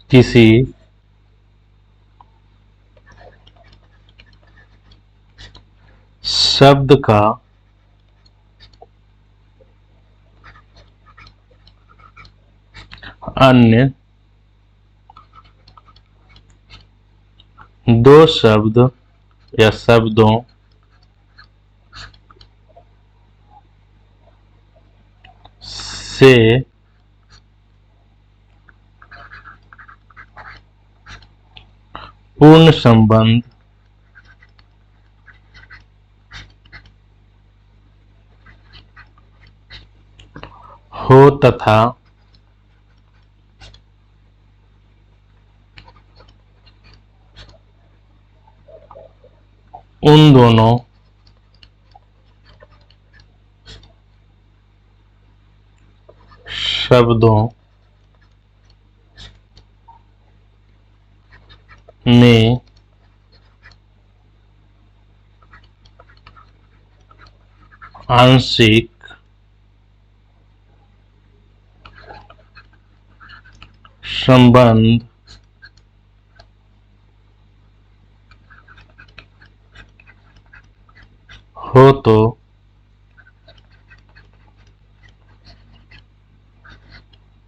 किसी शब्द का अन्य दो शब्द या शब्दों से पूर्ण संबंध हो तथा उन दोनों शब्दों में आंशिक संबंध हो तो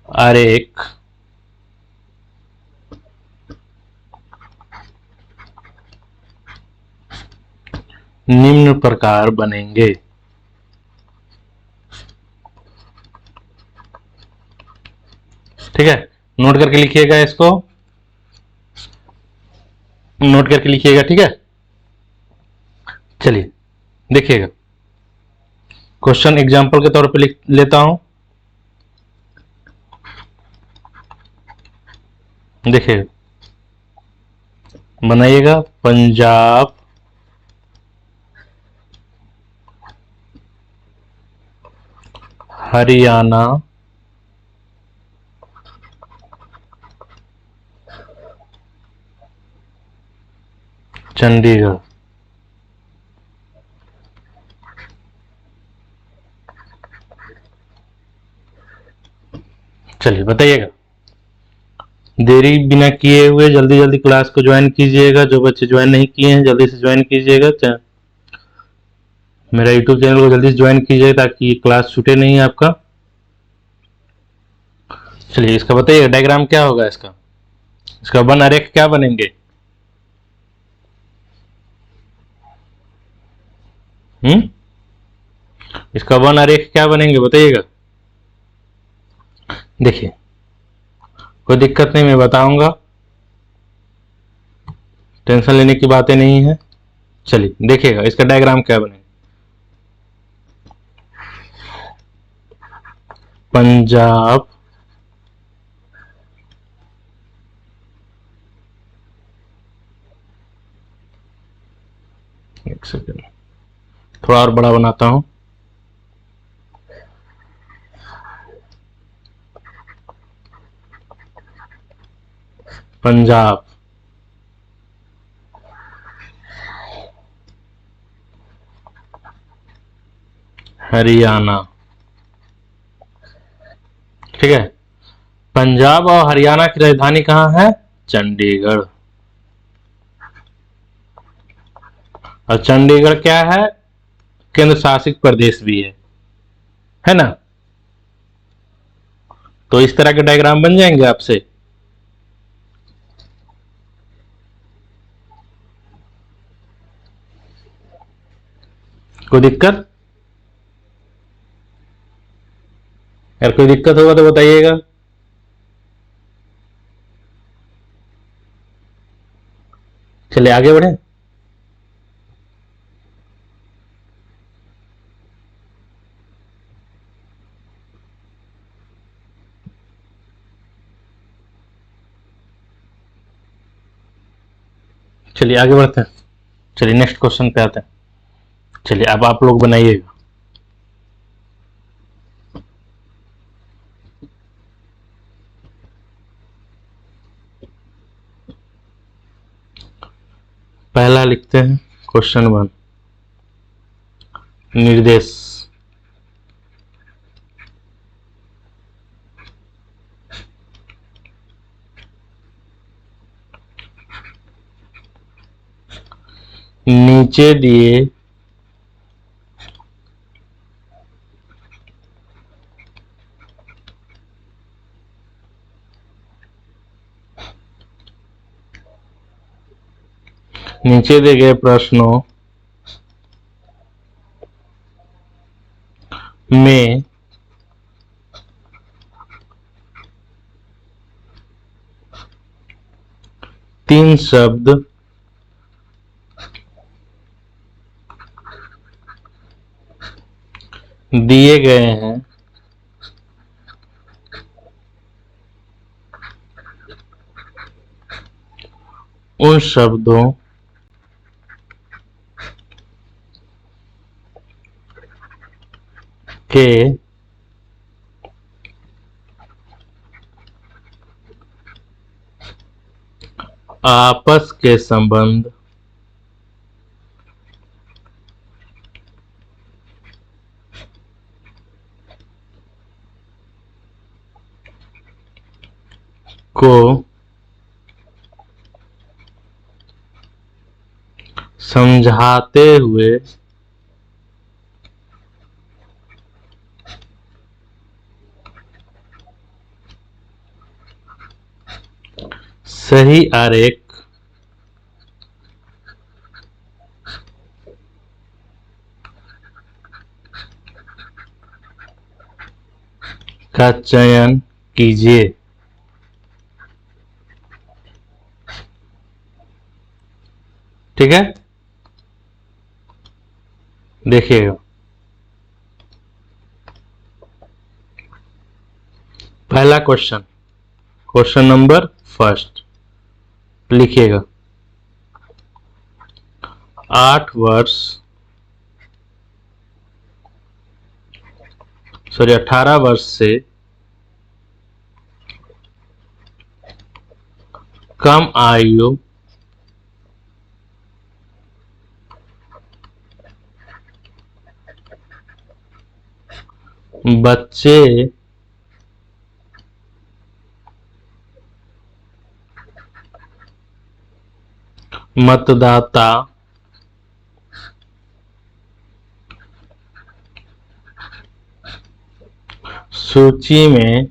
आरेख निम्न प्रकार बनेंगे। ठीक है, नोट करके लिखिएगा, इसको नोट करके लिखिएगा। ठीक है, चलिए देखिएगा, क्वेश्चन एग्जांपल के तौर पे लिख लेता हूं। देखिए, बनाइएगा, पंजाब हरियाणा चंडीगढ़। चलिए बताइएगा, देरी बिना किए हुए जल्दी जल्दी क्लास को ज्वाइन कीजिएगा। जो बच्चे ज्वाइन नहीं किए हैं जल्दी से ज्वाइन कीजिएगा। मेरा यूट्यूब चैनल को जल्दी से ज्वाइन कीजिएगा ताकि क्लास छूटे नहीं आपका। चलिए इसका बताइए, डायग्राम क्या होगा इसका, इसका वन आरेख क्या बनेंगे। इसका वन आरेख क्या बनेंगे बताइएगा। देखिए, कोई दिक्कत नहीं, मैं बताऊंगा, टेंशन लेने की बातें नहीं है। चलिए देखिएगा, इसका डायग्राम क्या बनेगा। पंजाब एक सेकेंड, थोड़ा और बड़ा बनाता हूं। पंजाब हरियाणा। ठीक है, पंजाब और हरियाणा की राजधानी कहां है, चंडीगढ़। और चंडीगढ़ क्या है, केंद्र शासित प्रदेश भी है ना। तो इस तरह के डायग्राम बन जाएंगे आपसे। कोई दिक्कत, अगर कोई दिक्कत होगा तो बताइएगा। चलिए आगे बढ़े। चलिए आगे बढ़ते हैं। चलिए नेक्स्ट क्वेश्चन पे आते हैं। चलिए अब आप लोग बनाइएगा। पहला लिखते हैं क्वेश्चन वन, निर्देश। नीचे दिए गए प्रश्नों में तीन शब्द दिए गए हैं, उन शब्दों के आपस के संबंध को समझाते हुए सही आरेख का चयन कीजिए। ठीक है, देखिएगा पहला क्वेश्चन, क्वेश्चन नंबर फर्स्ट लिखिएगा। 18 वर्ष से कम आयु बच्चे मतदाता सूची में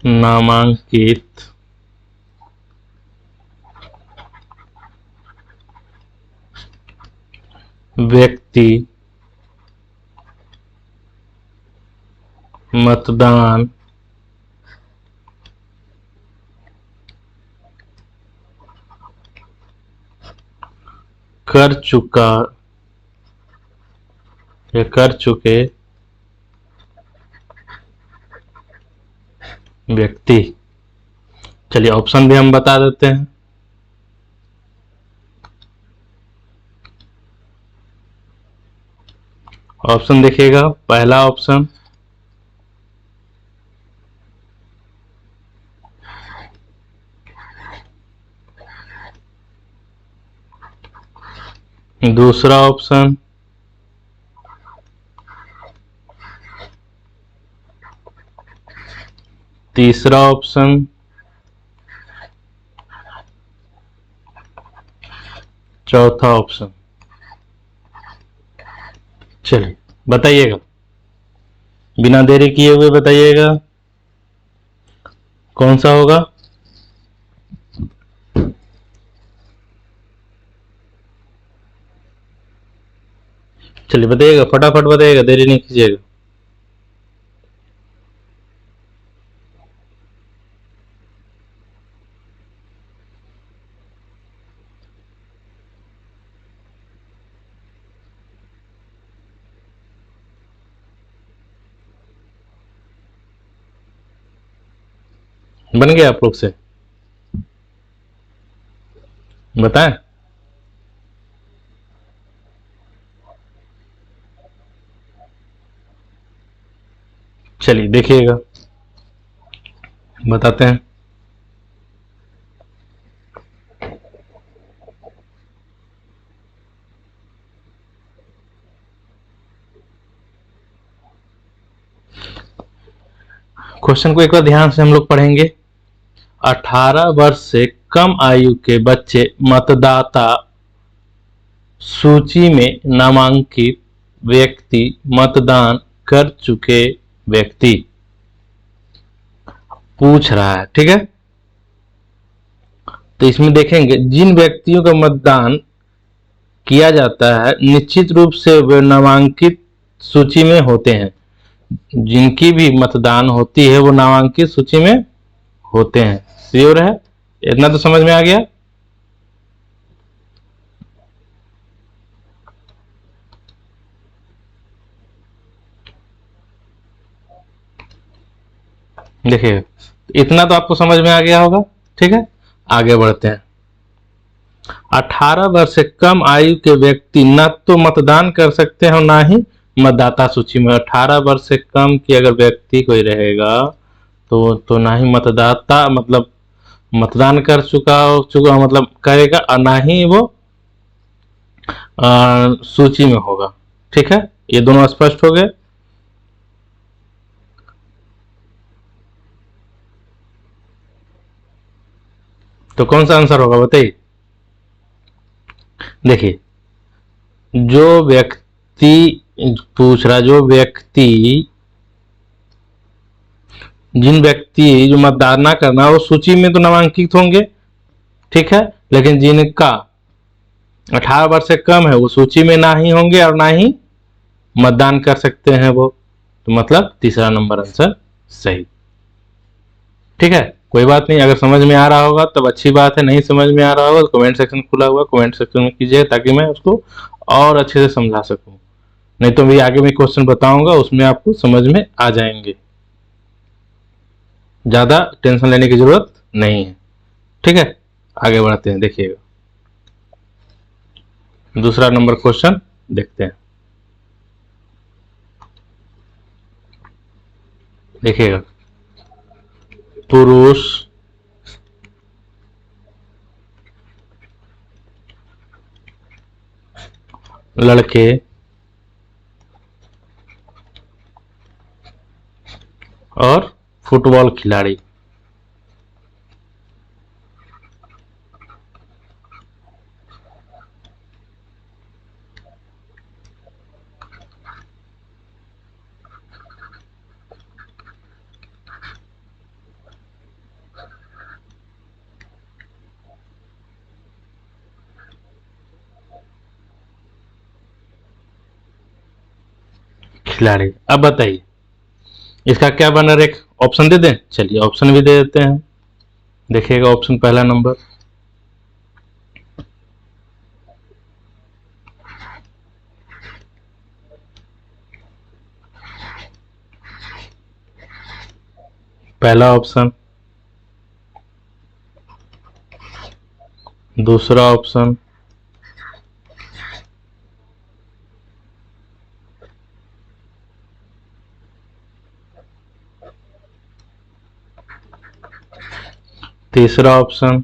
नामांकित व्यक्ति मतदान कर चुके व्यक्ति। चलिए ऑप्शन भी हम बता देते हैं। ऑप्शन देखिएगा, पहला ऑप्शन दूसरा ऑप्शन तीसरा ऑप्शन चौथा ऑप्शन। चलिए बताइएगा, बिना देरी किए हुए बताइएगा कौन सा होगा। चलिए बताइएगा, फटाफट बताइएगा, देरी नहीं कीजिएगा। बन गया आप लोग से, बताएं। चलिए देखिएगा, बताते हैं। क्वेश्चन को एक बार ध्यान से हम लोग पढ़ेंगे 18 वर्ष से कम आयु के बच्चे मतदाता सूची में नामांकित व्यक्ति, मतदान कर चुके व्यक्ति पूछ रहा है। ठीक है, तो इसमें देखेंगे जिन व्यक्तियों का मतदान किया जाता है निश्चित रूप से वे नामांकित सूची में होते हैं। जिनकी भी मतदान होती है वो नामांकित सूची में होते हैं। श्योर है? इतना तो समझ में आ गया। देखिए इतना तो आपको समझ में आ गया होगा। ठीक है, आगे बढ़ते हैं। 18 वर्ष से कम आयु के व्यक्ति न तो मतदान कर सकते हैं और ना ही मतदाता सूची में। 18 वर्ष से कम की अगर व्यक्ति कोई रहेगा तो ना ही मतदाता मतलब मतदान कर चुका मतलब करेगा और ना ही वो सूची में होगा। ठीक है, ये दोनों स्पष्ट हो गए। तो कौन सा आंसर होगा बताइए। देखिए जो व्यक्ति पूछ रहा, जो व्यक्ति जिन व्यक्ति जो मतदान ना करना वो सूची में तो नामांकित होंगे। ठीक है, लेकिन जिनका 18 वर्ष से कम है वो सूची में ना ही होंगे और ना ही मतदान कर सकते हैं वो। तो मतलब तीसरा नंबर आंसर सही। ठीक है, कोई बात नहीं, अगर समझ में आ रहा होगा तब अच्छी बात है, नहीं समझ में आ रहा होगा तो कमेंट सेक्शन खुला हुआ, कमेंट सेक्शन में कीजिए ताकि मैं उसको और अच्छे से समझा सकूं। नहीं तो मैं आगे में क्वेश्चन बताऊंगा उसमें आपको समझ में आ जाएंगे, ज्यादा टेंशन लेने की जरूरत नहीं है। ठीक है, आगे बढ़ते हैं। देखिएगा दूसरा नंबर क्वेश्चन देखते हैं। देखिएगा पुरुष लड़के और फुटबॉल खिलाड़ी खिलाड़ी, अब बताइए इसका क्या बनर, एक ऑप्शन दे दें? चलिए ऑप्शन भी दे देते हैं। देखिएगा ऑप्शन पहला नंबर पहला ऑप्शन, दूसरा ऑप्शन, तीसरा ऑप्शन,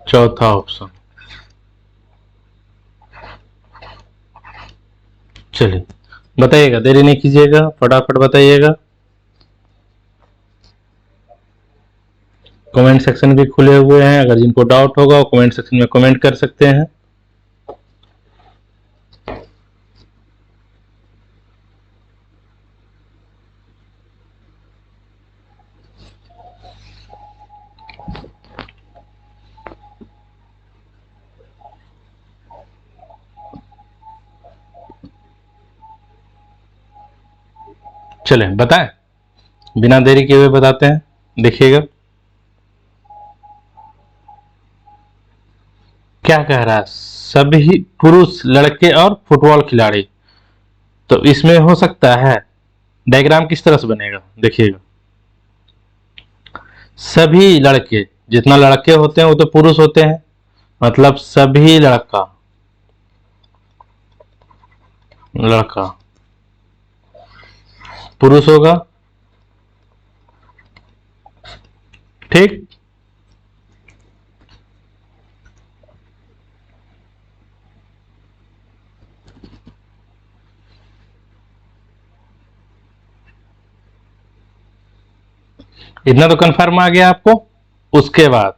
चौथा ऑप्शन। चलिए बताइएगा, देरी नहीं कीजिएगा, फटाफट बताइएगा। कमेंट सेक्शन भी खुले हुए हैं, अगर जिनको डाउट होगा वो कमेंट सेक्शन में कमेंट कर सकते हैं। चले बताएं, बिना देरी किए हुए बताते हैं। देखिएगा क्या कह रहा है, सभी पुरुष लड़के और फुटबॉल खिलाड़ी। तो इसमें हो सकता है डायग्राम किस तरह से बनेगा, देखिएगा सभी लड़के, जितना लड़के होते हैं वो तो पुरुष होते हैं, मतलब सभी लड़का लड़का पुरुष होगा। ठीक, इतना तो कंफर्म आ गया आपको। उसके बाद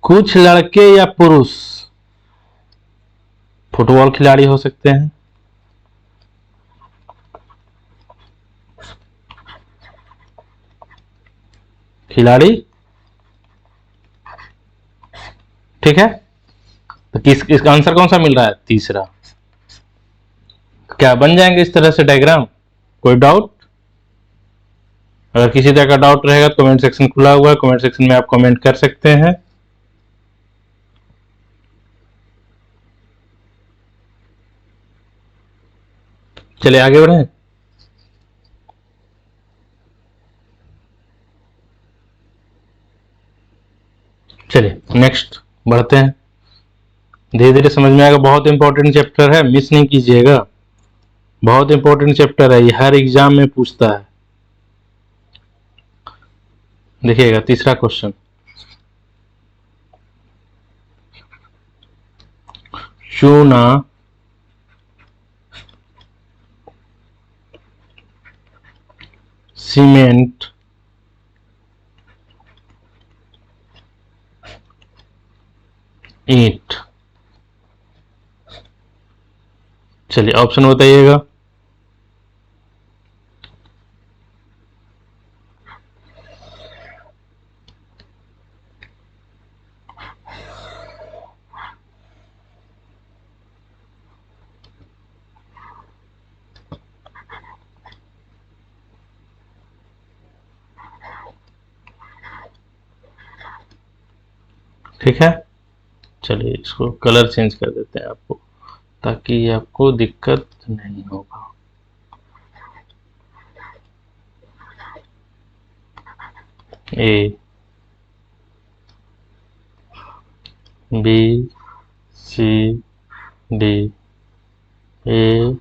कुछ लड़के या पुरुष फुटबॉल खिलाड़ी हो सकते हैं, खिलाड़ी, ठीक है। तो इसका आंसर कौन सा मिल रहा है? तीसरा। क्या बन जाएंगे इस तरह से डायग्राम? कोई डाउट? अगर किसी तरह का डाउट रहेगा तो कमेंट सेक्शन खुला हुआ है, कमेंट सेक्शन में आप कमेंट कर सकते हैं। चलिए आगे बढ़ें। चलिए नेक्स्ट बढ़ते हैं, धीरे धीरे समझ में आएगा। बहुत इंपॉर्टेंट चैप्टर है, मिस नहीं कीजिएगा। बहुत इंपॉर्टेंट चैप्टर है, ये हर एग्जाम में पूछता है। देखिएगा तीसरा क्वेश्चन, चूना सीमेंट ईंट। चलिए ऑप्शन बताइएगा। ठीक है, चलिए इसको कलर चेंज कर देते हैं आपको, ताकि आपको दिक्कत नहीं होगा। A B C D, A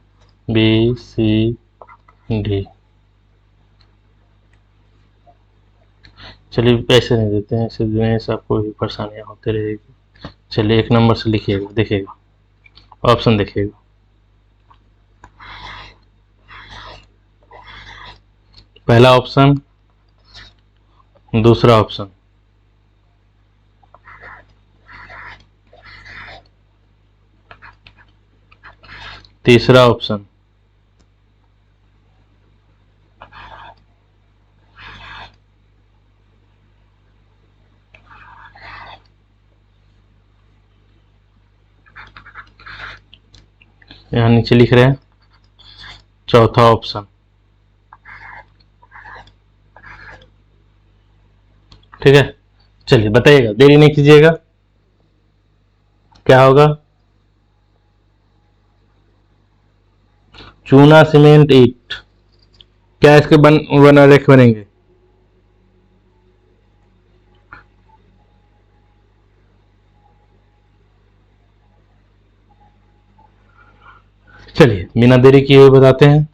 B C D. चलिए ऐसे नहीं देते हैं, ऐसे देने से आपको भी परेशानियां होती रहेगी। चलिए एक नंबर से लिखिएगा, देखिएगा ऑप्शन देखिएगा। पहला ऑप्शन, दूसरा ऑप्शन, तीसरा ऑप्शन, यहाँ नीचे लिख रहे हैं चौथा ऑप्शन। ठीक है, चलिए बताइएगा, देरी नहीं कीजिएगा, क्या होगा? चूना सीमेंट ईंट, क्या इसके बन रेख बनेंगे? चलिए बिना देरी किए हुए बताते हैं।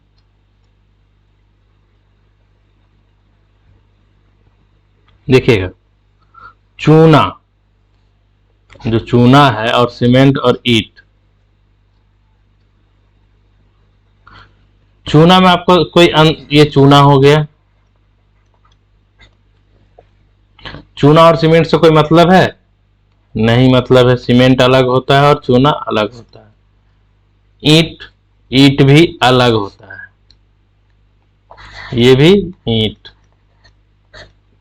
देखिएगा, चूना, जो चूना है, और सीमेंट और ईंट। चूना में आपको कोई ये चूना हो गया, चूना और सीमेंट से कोई मतलब है? नहीं मतलब है। सीमेंट अलग होता है और चूना अलग होता है। ईंट, ईंट भी अलग होता है, ये भी ईंट।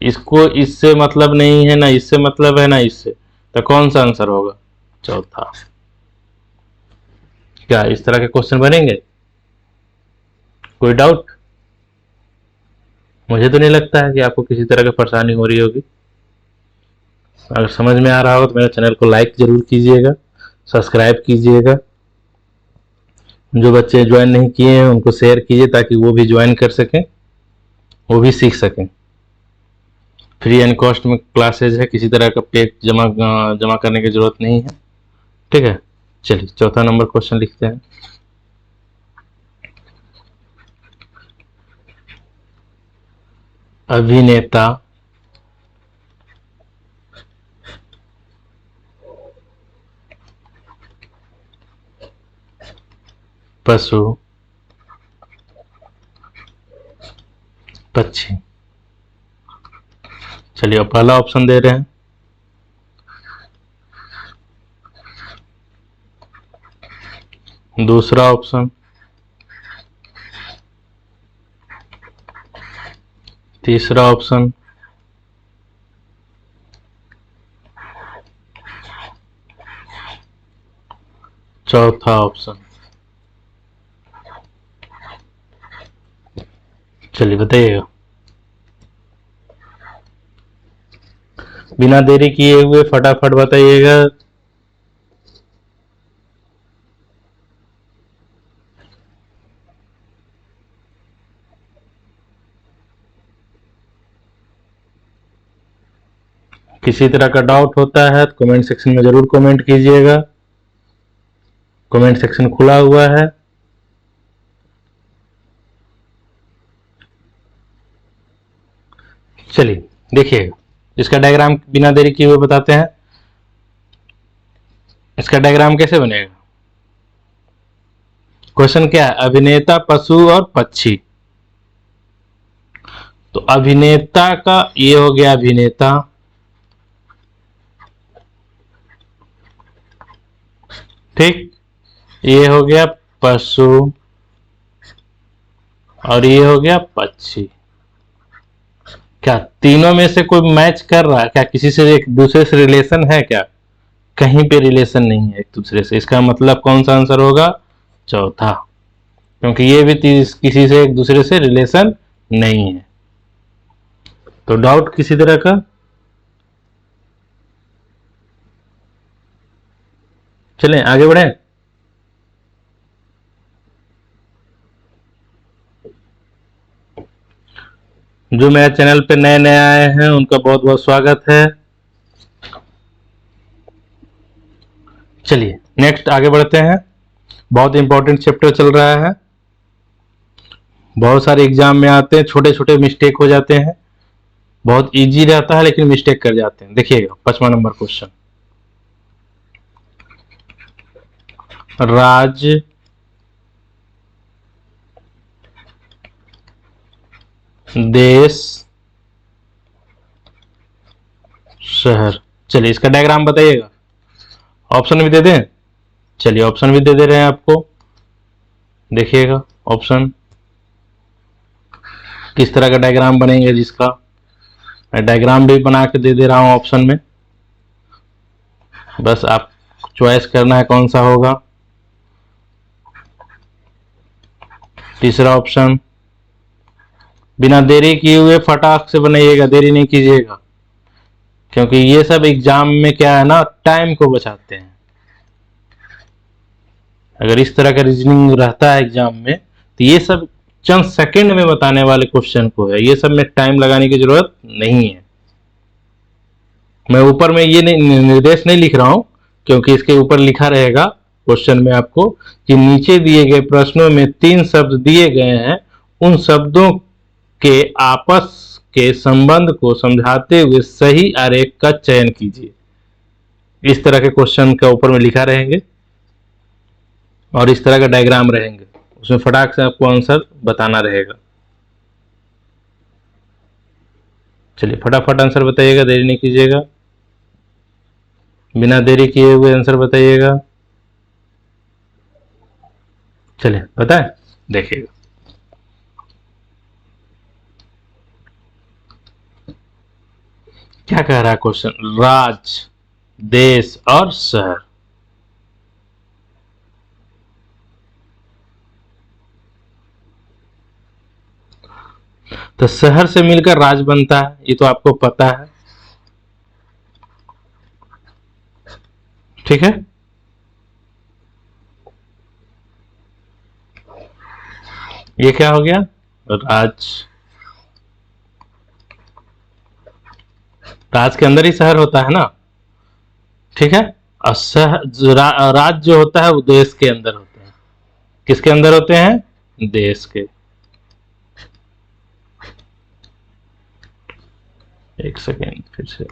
इसको इससे मतलब नहीं है, ना इससे मतलब है, ना इससे, तो कौन सा आंसर होगा? चौथा। क्या इस तरह के क्वेश्चन बनेंगे? कोई डाउट? मुझे तो नहीं लगता है कि आपको किसी तरह की परेशानी हो रही होगी। अगर समझ में आ रहा हो तो मेरे चैनल को लाइक जरूर कीजिएगा, सब्सक्राइब कीजिएगा। जो बच्चे ज्वाइन नहीं किए हैं उनको शेयर कीजिए, ताकि वो भी ज्वाइन कर सकें, वो भी सीख सकें। फ्री एंड कॉस्ट में क्लासेज है, किसी तरह का पे जमा करने की जरूरत नहीं है। ठीक है, चलिए चौथा नंबर क्वेश्चन लिखते हैं। अभिनेता पशु पक्षी। चलिए अब पहला ऑप्शन दे रहे हैं, दूसरा ऑप्शन, तीसरा ऑप्शन, चौथा ऑप्शन। चलिए बताइएगा, बिना देरी किए हुए फटाफट बताइएगा। किसी तरह का डाउट होता है तो कमेंट सेक्शन में जरूर कमेंट कीजिएगा, कमेंट सेक्शन खुला हुआ है। चलिए देखिएगा, इसका डायग्राम बिना देरी किए हुए बताते हैं। इसका डायग्राम कैसे बनेगा? क्वेश्चन क्या है? अभिनेता, पशु और पक्षी। तो अभिनेता का ये हो गया अभिनेता, ठीक, ये हो गया पशु और ये हो गया पक्षी। क्या तीनों में से कोई मैच कर रहा है क्या? किसी से एक दूसरे से रिलेशन है क्या? कहीं पे रिलेशन नहीं है एक दूसरे से। इसका मतलब कौन सा आंसर होगा? चौथा, क्योंकि ये भी किसी से एक दूसरे से रिलेशन नहीं है। तो डाउट किसी तरह का? चलें आगे बढ़े। जो मेरे चैनल पे नए नए आए हैं उनका बहुत बहुत स्वागत है। चलिए नेक्स्ट आगे बढ़ते हैं। बहुत इंपॉर्टेंट चैप्टर चल रहा है, बहुत सारे एग्जाम में आते हैं, छोटे छोटे मिस्टेक हो जाते हैं, बहुत इजी रहता है लेकिन मिस्टेक कर जाते हैं। देखिएगा 5वां नंबर क्वेश्चन, राज्य, देश, शहर। चलिए इसका डायग्राम बताइएगा, ऑप्शन भी दे दें। चलिए ऑप्शन भी दे रहे हैं आपको, देखिएगा ऑप्शन किस तरह का डायग्राम बनेंगे, जिसका मैं डायग्राम भी बना के दे रहा हूं ऑप्शन में, बस आप चॉइस करना है कौन सा होगा। तीसरा ऑप्शन, बिना देरी किए हुए फटाक से बनाइएगा, देरी नहीं कीजिएगा, क्योंकि ये सब एग्जाम में क्या है ना, टाइम को बचाते हैं। अगर इस तरह का रीजनिंग रहता है एग्जाम में तो ये सब चंद सेकंड में बताने वाले क्वेश्चन को है, ये सब में टाइम लगाने की जरूरत नहीं है। मैं ऊपर में ये निर्देश नहीं लिख रहा हूं, क्योंकि इसके ऊपर लिखा रहेगा क्वेश्चन में आपको कि नीचे दिए गए प्रश्नों में 3 शब्द दिए गए हैं, उन शब्दों के आपस के संबंध को समझाते हुए सही आरेख का चयन कीजिए। इस तरह के क्वेश्चन का ऊपर में लिखा रहेंगे और इस तरह का डायग्राम रहेंगे, उसमें फटाक से आपको आंसर बताना रहेगा। चलिए फटाफट आंसर बताइएगा, देरी नहीं कीजिएगा, बिना देरी किए हुए आंसर बताइएगा। चलिए बताएं, देखिएगा। क्या कह रहा है क्वेश्चन? राज्य, देश और शहर। तो शहर से मिलकर राज्य बनता है, ये तो आपको पता है, ठीक है। ये क्या हो गया? राज्य, राज्य के अंदर ही शहर होता है ना, ठीक है। और राज्य जो होता है वो देश के अंदर होता है। किसके अंदर होते हैं? देश के। एक सेकेंड फिर से,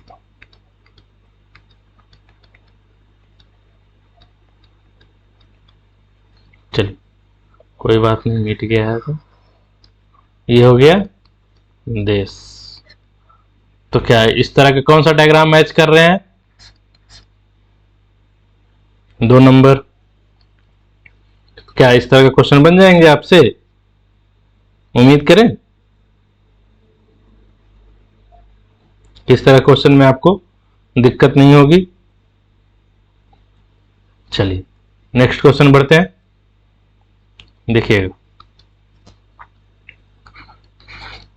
चलिए कोई बात नहीं, मिट गया है तो ये हो गया देश। तो क्या है, इस तरह के कौन सा डायग्राम मैच कर रहे हैं? 2 नंबर। क्या इस तरह के क्वेश्चन बन जाएंगे आपसे? उम्मीद करें किस तरह क्वेश्चन में आपको दिक्कत नहीं होगी। चलिए नेक्स्ट क्वेश्चन बढ़ते हैं। देखिएगा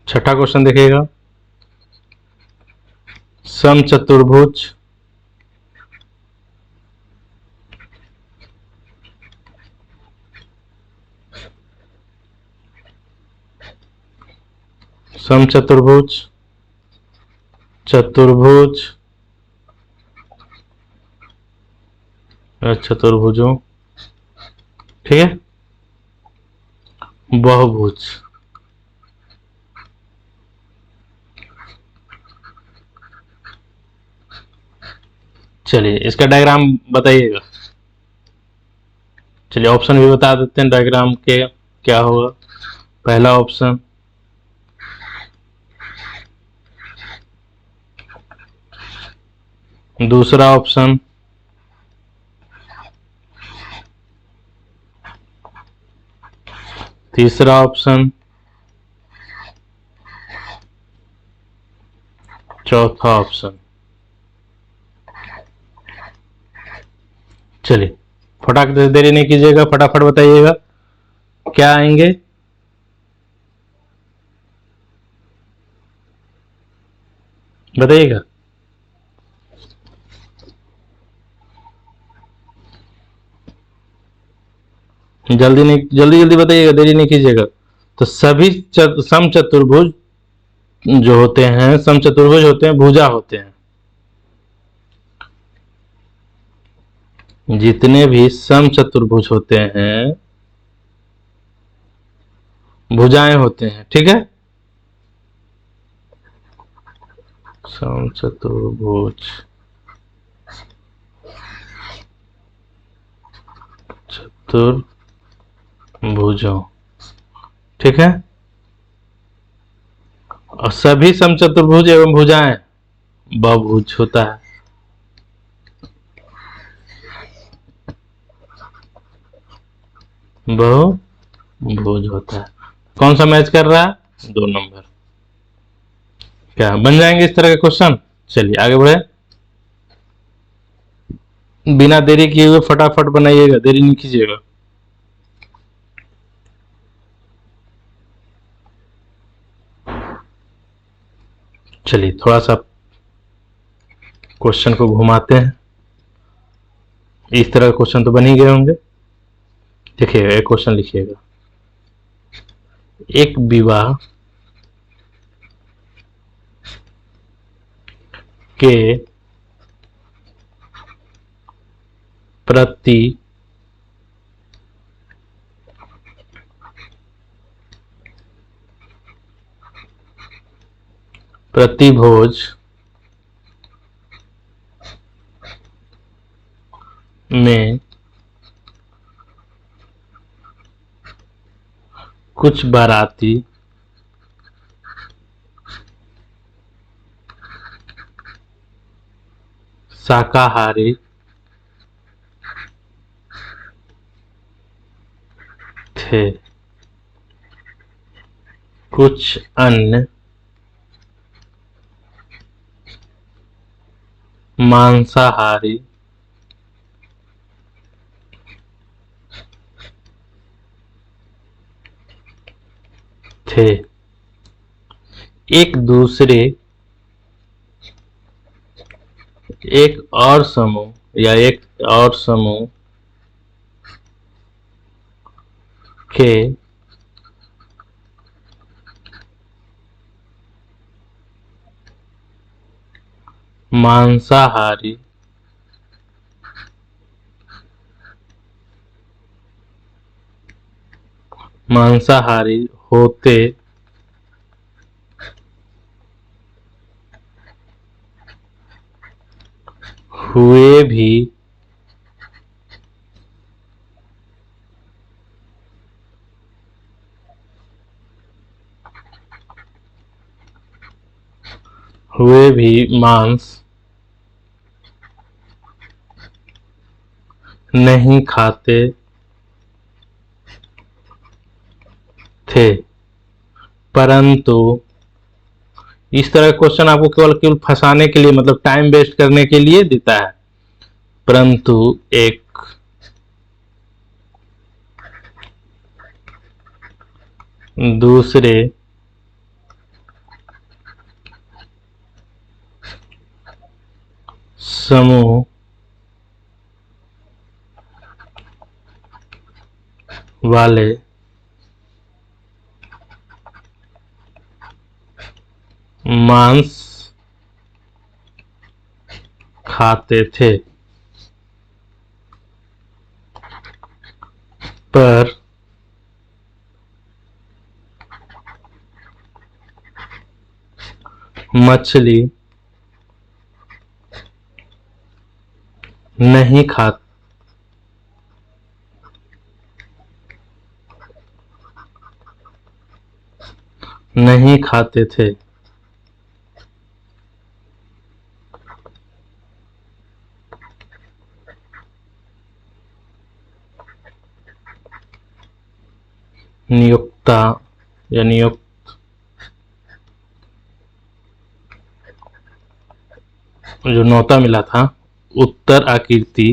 छठा क्वेश्चन देखिएगा। समचतुर्भुज समचतुर्भुज चतुर्भुज चतुर्भुजों, ठीक है, बहुभुज। चलिए इसका डायग्राम बताइएगा। चलिए ऑप्शन भी बता देते हैं डायग्राम के क्या होगा। पहला ऑप्शन दूसरा ऑप्शन तीसरा ऑप्शन चौथा ऑप्शन। चलिए फटाक से देरी नहीं कीजिएगा, फटाफट बताइएगा क्या आएंगे। बताइएगा। जल्दी नहीं, जल्दी जल्दी बताइएगा, देरी नहीं कीजिएगा। तो सभी समचतुर्भुज जो होते हैं, समचतुर्भुज होते हैं, भुजा होते हैं। जितने भी समचतुर्भुज होते हैं भुजाएं होते हैं, ठीक है। समचतुर्भुज चतुर्भुजों, ठीक है। और सभी समचतुर्भुज एवं भुजाएं बहुभुज होता है। बहुभुज होता है। कौन सा मैच कर रहा है? 2 नंबर। क्या बन जाएंगे इस तरह के क्वेश्चन? चलिए आगे बढ़े। बिना देरी किए हुए फटाफट बनाइएगा, देरी नहीं कीजिएगा। चलिए थोड़ा सा क्वेश्चन को घुमाते हैं। इस तरह के क्वेश्चन तो बन ही गए होंगे। देखिएगा एक क्वेश्चन लिखिएगा। एक विवाह के प्रति प्रतिभोज में कुछ बाराती शाकाहारी थे, कुछ अन्य मांसाहारी थे। एक दूसरे एक और समूह या एक और समूह के मांसाहारी मांसाहारी होते हुए भी हुए भी मांस नहीं खाते थे, परंतु इस तरह का क्वेश्चन आपको केवल केवल फंसाने के लिए, मतलब टाइम वेस्ट करने के लिए देता है। परंतु एक दूसरे समूह वाले मांस खाते थे, पर मछली नहीं खा नहीं खाते थे। नियोक्ता या नियुक्त जो नौता मिला था, उत्तर आकृति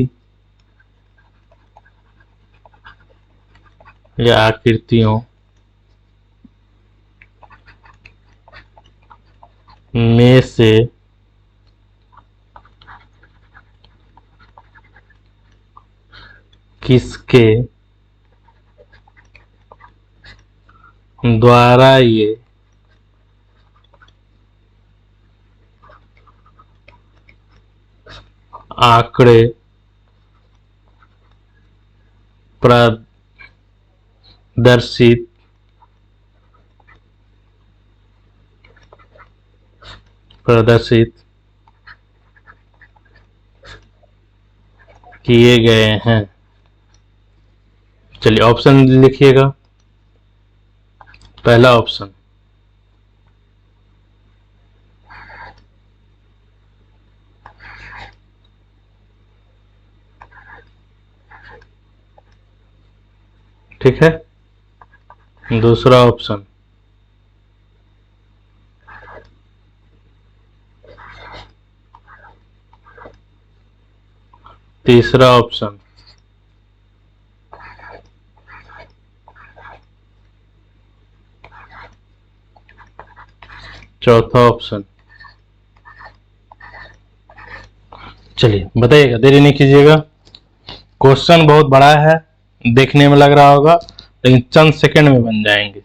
या आकृतियों में से किसके द्वारा ये आंकड़े प्रदर्शित किए गए हैं। चलिए ऑप्शन लिखिएगा। पहला ऑप्शन ठीक है, दूसरा ऑप्शन, तीसरा ऑप्शन, चौथा ऑप्शन। चलिए बताइएगा, देरी नहीं कीजिएगा। क्वेश्चन बहुत बड़ा है, देखने में लग रहा होगा, लेकिन चंद सेकंड में बन जाएंगे।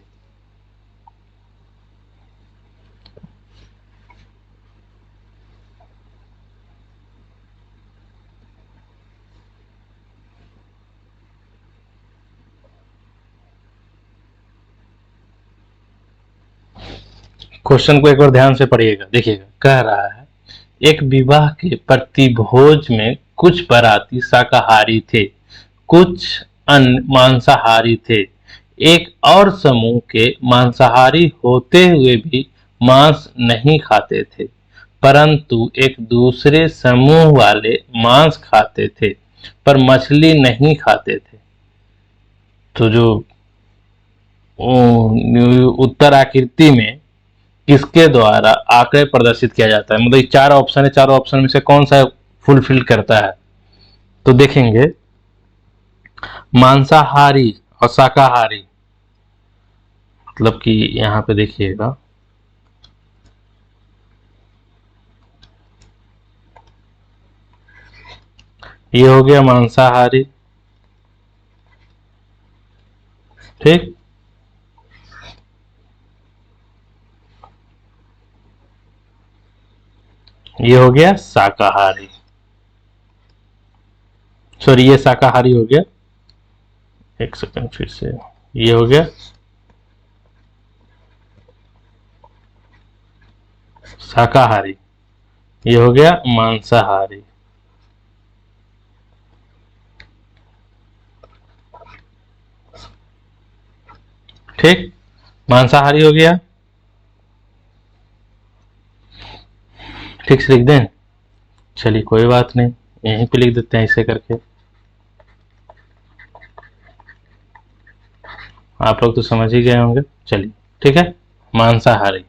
क्वेश्चन को एक बार ध्यान से पढ़िएगा, देखिएगा। कह रहा है, एक विवाह के प्रतिभोज में कुछ बाराती शाकाहारी थे, कुछ अन्य मांसाहारी थे। एक और समूह के मांसाहारी होते हुए भी मांस नहीं खाते थे, परंतु एक दूसरे समूह वाले मांस खाते थे, पर मछली नहीं खाते थे। तो जो उत्तर आकृति में किसके द्वारा आंकड़े प्रदर्शित किया जाता है, मतलब चार ऑप्शन है, चारों ऑप्शन में से कौन सा फुलफिल करता है। तो देखेंगे, मांसाहारी और शाकाहारी, मतलब कि यहां पे देखिएगा, ये हो गया मांसाहारी, ठीक। ये हो गया शाकाहारी, सॉरी ये शाकाहारी हो गया, एक सेकंड फिर से, ये हो गया शाकाहारी, ये हो गया मांसाहारी, ठीक। मांसाहारी हो गया, ठीक से लिख दें? चलिए कोई बात नहीं, यहीं पे लिख देते हैं ऐसे करके। आप लोग तो समझ ही गए होंगे। चलिए ठीक है, मांसाहारी।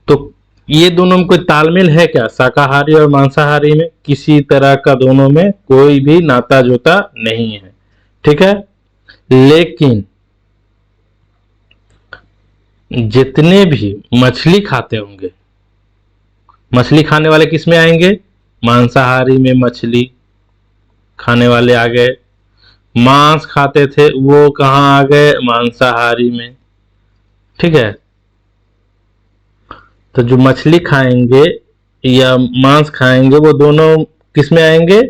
तो ये दोनों में कोई तालमेल है क्या? शाकाहारी और मांसाहारी में किसी तरह का दोनों में कोई भी नाता जोता नहीं है, ठीक है। लेकिन जितने भी मछली खाते होंगे, मछली खाने वाले किस में आएंगे? मांसाहारी में मछली खाने वाले आ गए। मांस खाते थे वो कहाँ आ गए? मांसाहारी में, ठीक है। तो जो मछली खाएंगे या मांस खाएंगे वो दोनों किस में आएंगे?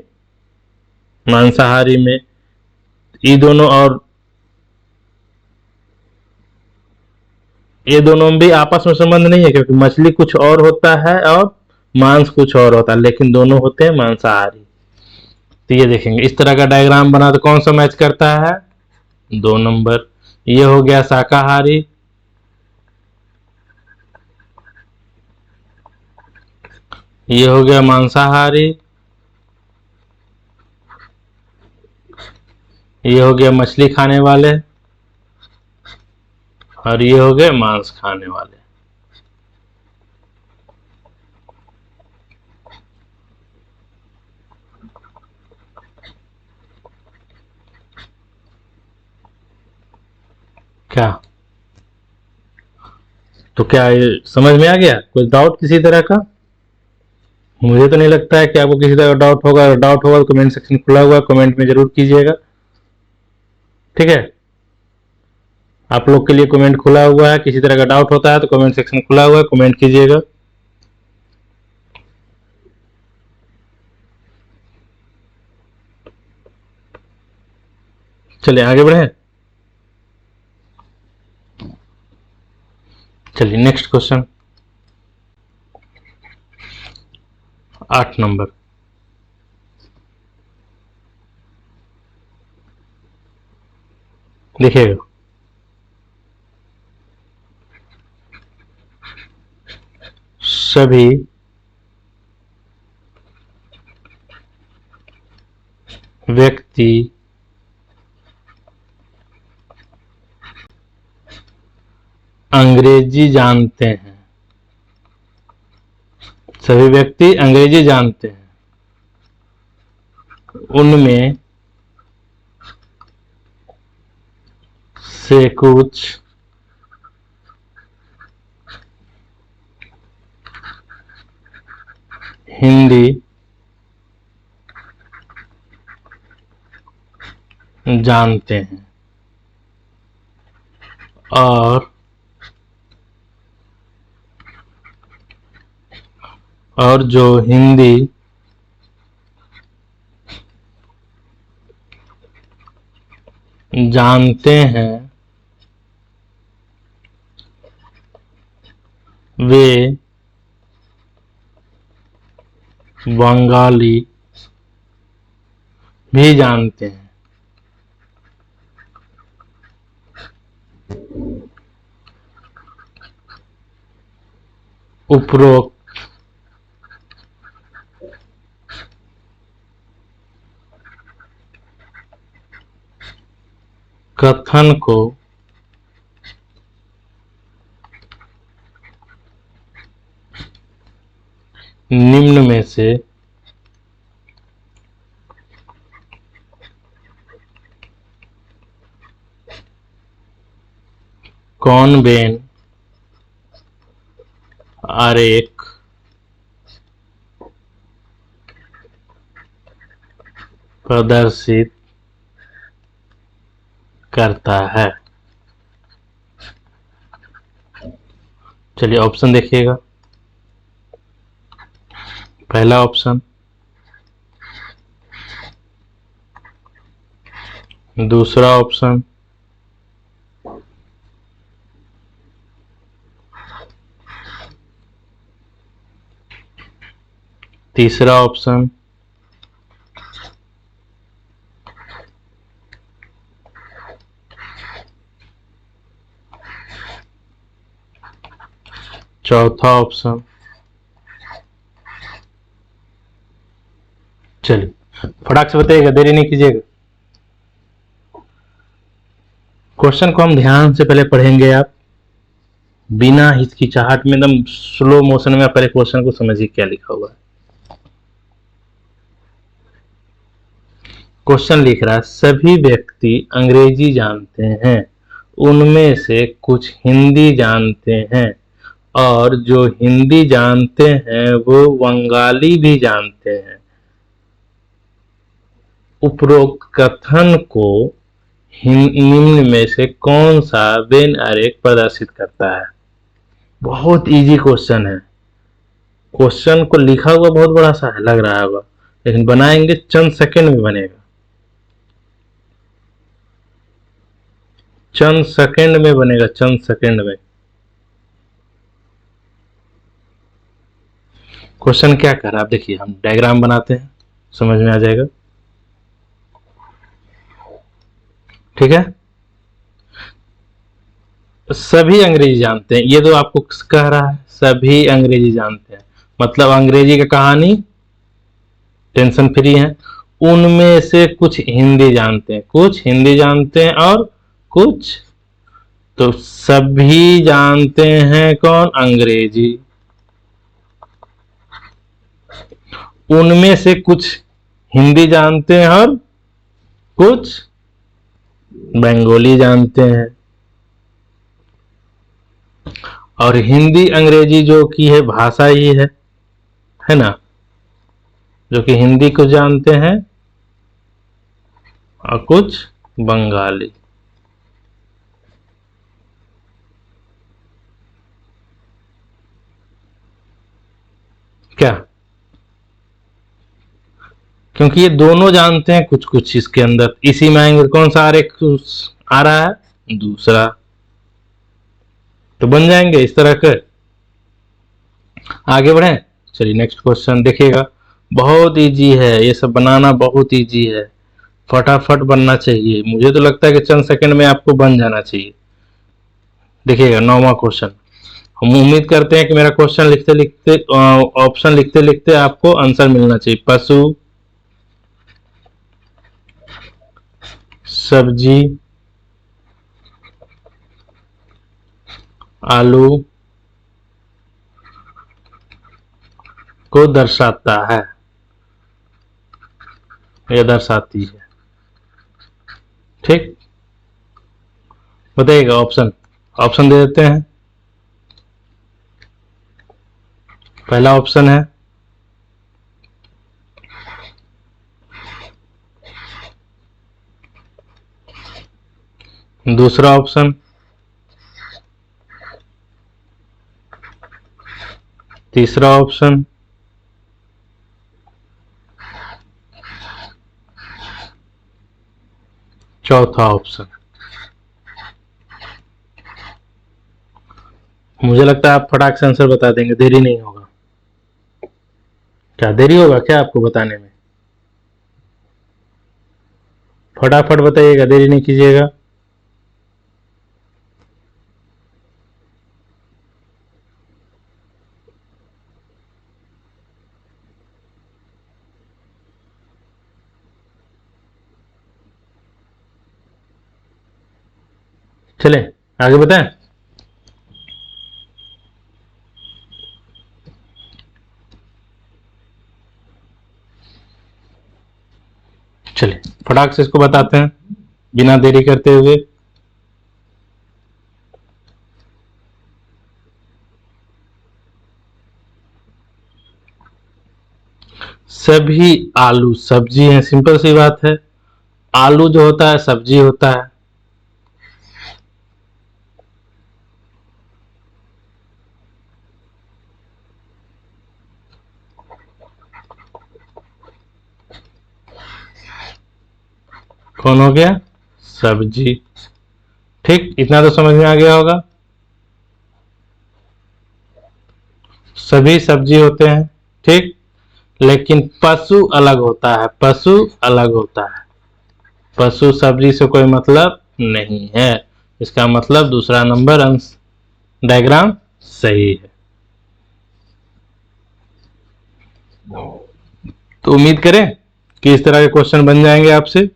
मांसाहारी में। ये दोनों, और ये दोनों में भी आपस में संबंध नहीं है, क्योंकि मछली कुछ और होता है और मांस कुछ और होता है, लेकिन दोनों होते हैं मांसाहारी। तो ये देखेंगे इस तरह का डायग्राम बना तो कौन सा मैच करता है? 2 नंबर। ये हो गया शाकाहारी, ये हो गया मांसाहारी, ये हो गया मछली खाने वाले, और ये हो गए मांस खाने वाले। क्या? तो क्या ये समझ में आ गया? कोई डाउट किसी तरह का? मुझे तो नहीं लगता है कि आपको किसी तरह का डाउट होगा। अगर डाउट होगा तो कमेंट सेक्शन खुला हुआ है, कमेंट में जरूर कीजिएगा, ठीक है। आप लोग के लिए कमेंट खुला हुआ है, किसी तरह का डाउट होता है तो कमेंट सेक्शन खुला हुआ है, कमेंट कीजिएगा। चलिए आगे बढ़े। चलिए नेक्स्ट क्वेश्चन, 8 नंबर। देखिएगा, सभी व्यक्ति अंग्रेजी जानते हैं। सभी व्यक्ति अंग्रेजी जानते हैं। उनमें से कुछ हिंदी जानते हैं और जो हिंदी जानते हैं वे बंगाली भी जानते हैं। उपरोक्त कथन को निम्न में से कौन बेन आरेख प्रदर्शित करता है? चलिए ऑप्शन देखिएगा। पहला ऑप्शन, दूसरा ऑप्शन, तीसरा ऑप्शन, चौथा ऑप्शन। चलिए फटाक से बताइएगा, देरी नहीं कीजिएगा। क्वेश्चन को हम ध्यान से पहले पढ़ेंगे, आप बिना हिचकिचाहट में एकदम स्लो मोशन में पहले क्वेश्चन को समझिए क्या लिखा हुआ है। क्वेश्चन लिख रहा है, सभी व्यक्ति अंग्रेजी जानते हैं, उनमें से कुछ हिंदी जानते हैं, और जो हिंदी जानते हैं वो बंगाली भी जानते हैं। उपरोक्त कथन को निम्न में से कौन सा वेन आरेख प्रदर्शित करता है? बहुत इजी क्वेश्चन है। क्वेश्चन को लिखा हुआ बहुत बड़ा सा है, लग रहा होगा, लेकिन बनाएंगे चंद सेकंड में बनेगा। चंद सेकंड में बनेगा, चंद सेकंड में। क्वेश्चन क्या कर रहा है आप देखिए, हम डायग्राम बनाते हैं, समझ में आ जाएगा। ठीक है, सभी अंग्रेजी जानते हैं, ये तो आपको कह रहा है सभी अंग्रेजी जानते हैं, मतलब अंग्रेजी की कहानी टेंशन फ्री है। उनमें से कुछ हिंदी जानते हैं, कुछ हिंदी जानते हैं और कुछ, तो सभी जानते हैं कौन? अंग्रेजी। उनमें से कुछ हिंदी जानते हैं और कुछ बंगाली जानते हैं। और हिंदी अंग्रेजी जो की है भाषा ही है ना, जो कि हिंदी को जानते हैं और कुछ बंगाली। क्या? क्योंकि ये दोनों जानते हैं कुछ कुछ इसके अंदर, इसी में आएंगे। कौन सा आरेख आ रहा है? दूसरा। तो बन जाएंगे इस तरह के। आगे बढ़े, चलिए नेक्स्ट क्वेश्चन देखिएगा। बहुत इजी है ये सब, बनाना बहुत इजी है, फटाफट बनना चाहिए। मुझे तो लगता है कि चंद सेकंड में आपको बन जाना चाहिए। देखिएगा 9वां क्वेश्चन। हम उम्मीद करते हैं कि मेरा क्वेश्चन लिखते लिखते, ऑप्शन लिखते लिखते आपको आंसर मिलना चाहिए। पशु, सब्जी, आलू को दर्शाता है या दर्शाती है। ठीक, बताइएगा ऑप्शन। ऑप्शन दे देते हैं। पहला ऑप्शन है दूसरा ऑप्शन, तीसरा ऑप्शन, चौथा ऑप्शन। मुझे लगता है आप फटाक से आंसर बता देंगे, देरी नहीं होगा। क्या देरी होगा क्या आपको बताने में? फटाफट बताइएगा, देरी नहीं कीजिएगा। चले आगे बताएं। चलिए फटाक से इसको बताते हैं बिना देरी करते हुए। सभी आलू सब्जी हैं, सिंपल सी बात है। आलू जो होता है सब्जी होता है। कौन हो गया? सब्जी। ठीक, इतना तो समझ में आ गया होगा। सभी सब्जी होते हैं, ठीक, लेकिन पशु अलग होता है, पशु अलग होता है। पशु सब्जी से कोई मतलब नहीं है। इसका मतलब दूसरा नंबर अंश डायग्राम सही है। तो उम्मीद करें कि इस तरह के क्वेश्चन बन जाएंगे आपसे।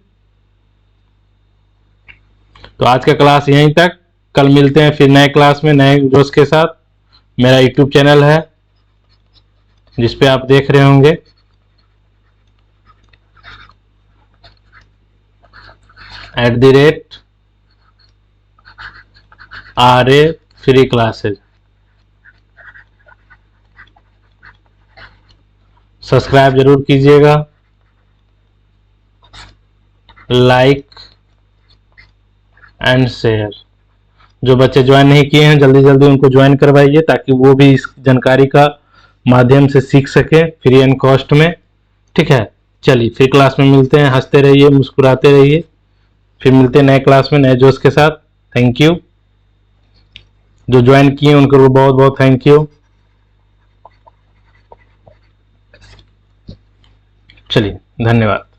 तो आज का क्लास यहीं तक, कल मिलते हैं फिर नए क्लास में नए जोश के साथ। मेरा यूट्यूब चैनल है जिस पे आप देख रहे होंगे @RA फ्री क्लासेज। सब्सक्राइब जरूर कीजिएगा, लाइक एंड शेयर। जो बच्चे ज्वाइन नहीं किए हैं जल्दी जल्दी उनको ज्वाइन करवाइए ताकि वो भी इस जानकारी का माध्यम से सीख सके फ्री एंड कॉस्ट में। ठीक है, चलिए फिर क्लास में मिलते हैं। हंसते रहिए, मुस्कुराते रहिए। फिर मिलते हैं नए क्लास में नए जोश के साथ। Thank you. जो ज्वाइन किए उनको बहुत बहुत थैंक यू। चलिए, धन्यवाद।